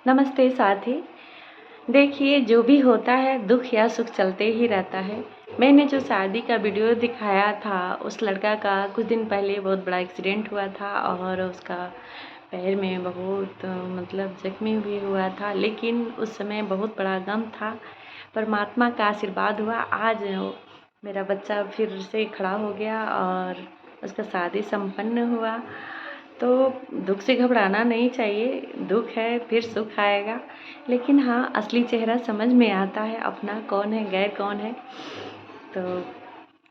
नमस्ते साथी। देखिए, जो भी होता है दुख या सुख चलते ही रहता है। मैंने जो शादी का वीडियो दिखाया था, उस लड़का का कुछ दिन पहले बहुत बड़ा एक्सीडेंट हुआ था और उसका पैर में बहुत मतलब ज़ख्मी भी हुआ था, लेकिन उस समय बहुत बड़ा गम था। परमात्मा का आशीर्वाद हुआ, आज मेरा बच्चा फिर से खड़ा हो गया और उसका शादी संपन्न हुआ। तो दुख से घबराना नहीं चाहिए, दुख है फिर सुख आएगा। लेकिन हाँ, असली चेहरा समझ में आता है, अपना कौन है गैर कौन है। तो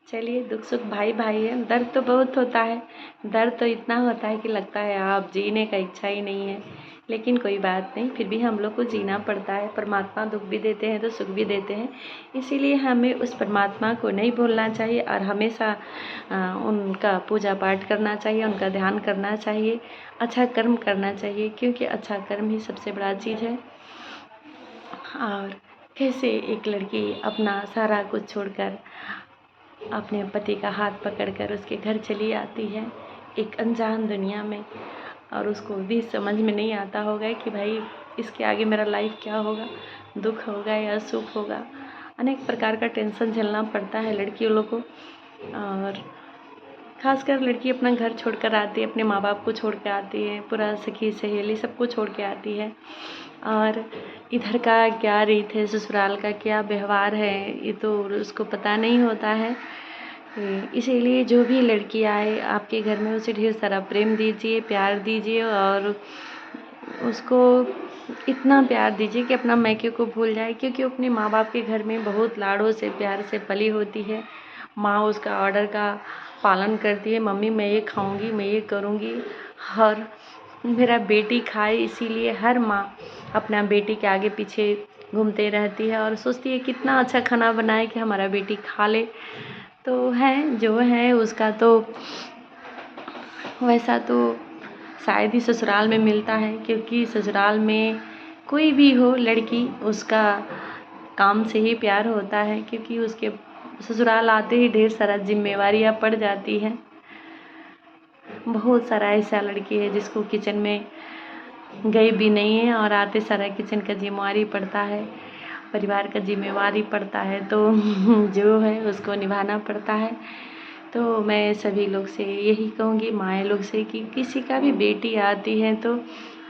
चलिए, दुख सुख भाई भाई है। दर्द तो बहुत होता है, दर्द तो इतना होता है कि लगता है आप जीने का इच्छा ही नहीं है। लेकिन कोई बात नहीं, फिर भी हम लोग को जीना पड़ता है। परमात्मा दुख भी देते हैं तो सुख भी देते हैं, इसीलिए हमें उस परमात्मा को नहीं भूलना चाहिए और हमेशा उनका पूजा पाठ करना चाहिए, उनका ध्यान करना चाहिए, अच्छा कर्म करना चाहिए, क्योंकि अच्छा कर्म ही सबसे बड़ा चीज़ है। और कैसे एक लड़की अपना सारा कुछ छोड़कर अपने पति का हाथ पकड़कर उसके घर चली आती है, एक अनजान दुनिया में, और उसको भी समझ में नहीं आता होगा कि भाई इसके आगे मेरा लाइफ क्या होगा, दुख होगा या सुख होगा। अनेक प्रकार का टेंशन झेलना पड़ता है लड़कियों लोग को, और खासकर लड़की अपना घर छोड़कर आती है, अपने माँ बाप को छोड़ के आती है, पूरा सखी सहेली सबको छोड़ के आती है। और इधर का क्या रीत है, ससुराल का क्या व्यवहार है, ये तो उसको पता नहीं होता है। इसीलिए जो भी लड़की आए आपके घर में, उसे ढेर सारा प्रेम दीजिए, प्यार दीजिए, और उसको इतना प्यार दीजिए कि अपना मायके को भूल जाए, क्योंकि वो अपने माँ बाप के घर में बहुत लाडों से प्यार से पली होती है। माँ उसका ऑर्डर का पालन करती है, मम्मी मैं ये खाऊंगी, मैं ये करूंगी, और मेरा बेटी खाए, इसीलिए हर माँ अपना बेटी के आगे पीछे घूमते रहती है और सोचती है कितना अच्छा खाना बनाए कि हमारा बेटी खा ले। तो है जो है उसका तो वैसा तो शायद ही ससुराल में मिलता है, क्योंकि ससुराल में कोई भी हो लड़की, उसका काम से ही प्यार होता है, क्योंकि उसके ससुराल आते ही ढेर सारा जिम्मेवारियाँ पड़ जाती हैं। बहुत सारा ऐसा लड़की है जिसको किचन में गई भी नहीं है और आते सारा किचन का जिम्मेवारी पड़ता है, परिवार का जिम्मेवारी पड़ता है, तो जो है उसको निभाना पड़ता है। तो मैं सभी लोग से यही कहूँगी, माएँ लोग से, कि किसी का भी बेटी आती है तो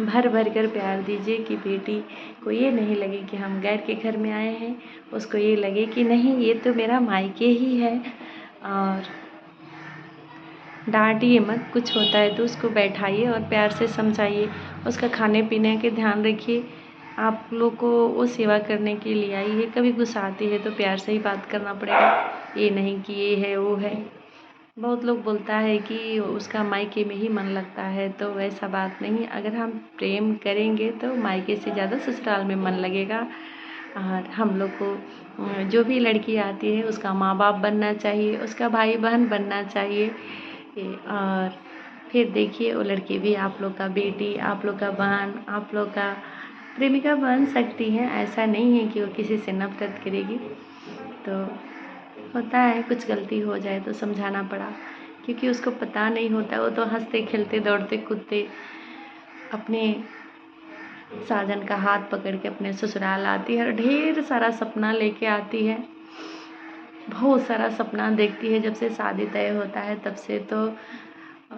भर भर कर प्यार दीजिए, कि बेटी को ये नहीं लगे कि हम गैर के घर में आए हैं, उसको ये लगे कि नहीं ये तो मेरा मायके ही है। और डांटिए मत, कुछ होता है तो उसको बैठाइए और प्यार से समझाइए, उसका खाने पीने के ध्यान रखिए। आप लोग को वो सेवा करने के लिए आई है, कभी गुस्सा आती है तो प्यार से ही बात करना पड़ेगा, ये नहीं कि ये है वो है। बहुत लोग बोलता है कि उसका मायके में ही मन लगता है, तो वैसा बात नहीं। अगर हम प्रेम करेंगे तो मायके से ज़्यादा ससुराल में मन लगेगा। और हम लोग को जो भी लड़की आती है उसका माँ बाप बनना चाहिए, उसका भाई बहन बनना चाहिए। और फिर देखिए वो लड़की भी आप लोग का बेटी, आप लोग का बहन, आप लोग का प्रेमिका बन सकती है। ऐसा नहीं है कि वो किसी से नफरत करेगी। तो होता है कुछ गलती हो जाए तो समझाना पड़ा, क्योंकि उसको पता नहीं होता, वो तो हंसते खेलते दौड़ते कूदते अपने साजन का हाथ पकड़ के अपने ससुराल आती है और ढेर सारा सपना लेके आती है। बहुत सारा सपना देखती है, जब से शादी तय होता है तब से। तो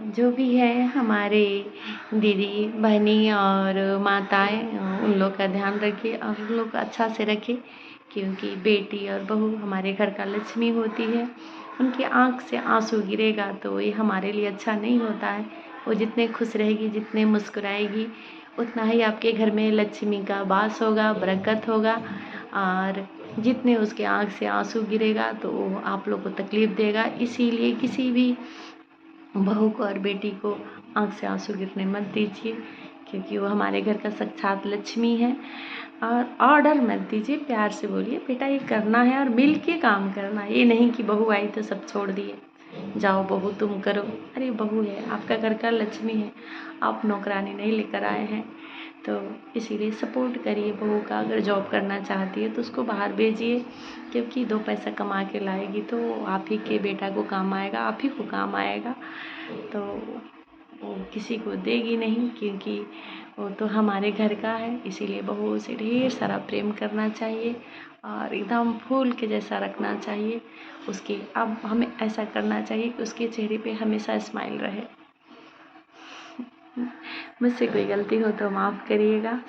जो भी है हमारे दीदी बहनी और माताएं, उन लोग का ध्यान रखिए और उन लोग अच्छा से रखिए, क्योंकि बेटी और बहू हमारे घर का लक्ष्मी होती है। उनकी आँख से आंसू गिरेगा तो ये हमारे लिए अच्छा नहीं होता है। वो जितने खुश रहेगी, जितने मुस्कुराएगी, उतना ही आपके घर में लक्ष्मी का वास होगा, बरकत होगा। और जितने उसके आँख से आंसू गिरेगा तो वो आप लोग को तकलीफ़ देगा। इसीलिए किसी भी बहू को और बेटी को आँख से आंसू गिरने मत दीजिए, क्योंकि वो हमारे घर का साक्षात लक्ष्मी है। और ऑर्डर मत दीजिए, प्यार से बोलिए बेटा ये करना है और मिल के काम करना है। ये नहीं कि बहू आई तो सब छोड़ दिए, जाओ बहू तुम करो। अरे बहू है, आपका घर का लक्ष्मी है, आप नौकरानी नहीं लेकर आए हैं। तो इसीलिए सपोर्ट करिए बहू का। अगर जॉब करना चाहती है तो उसको बाहर भेजिए, क्योंकि 2 पैसा कमा के लाएगी तो आप ही के बेटा को काम आएगा, आप ही को काम आएगा। तो वो किसी को देगी नहीं, क्योंकि वो तो हमारे घर का है, इसीलिए बहू से ढेर सारा प्रेम करना चाहिए और एकदम फूल के जैसा रखना चाहिए उसकी। अब हमें ऐसा करना चाहिए कि उसके चेहरे पे हमेशा स्माइल रहे। मुझसे कोई गलती हो तो माफ़ करिएगा।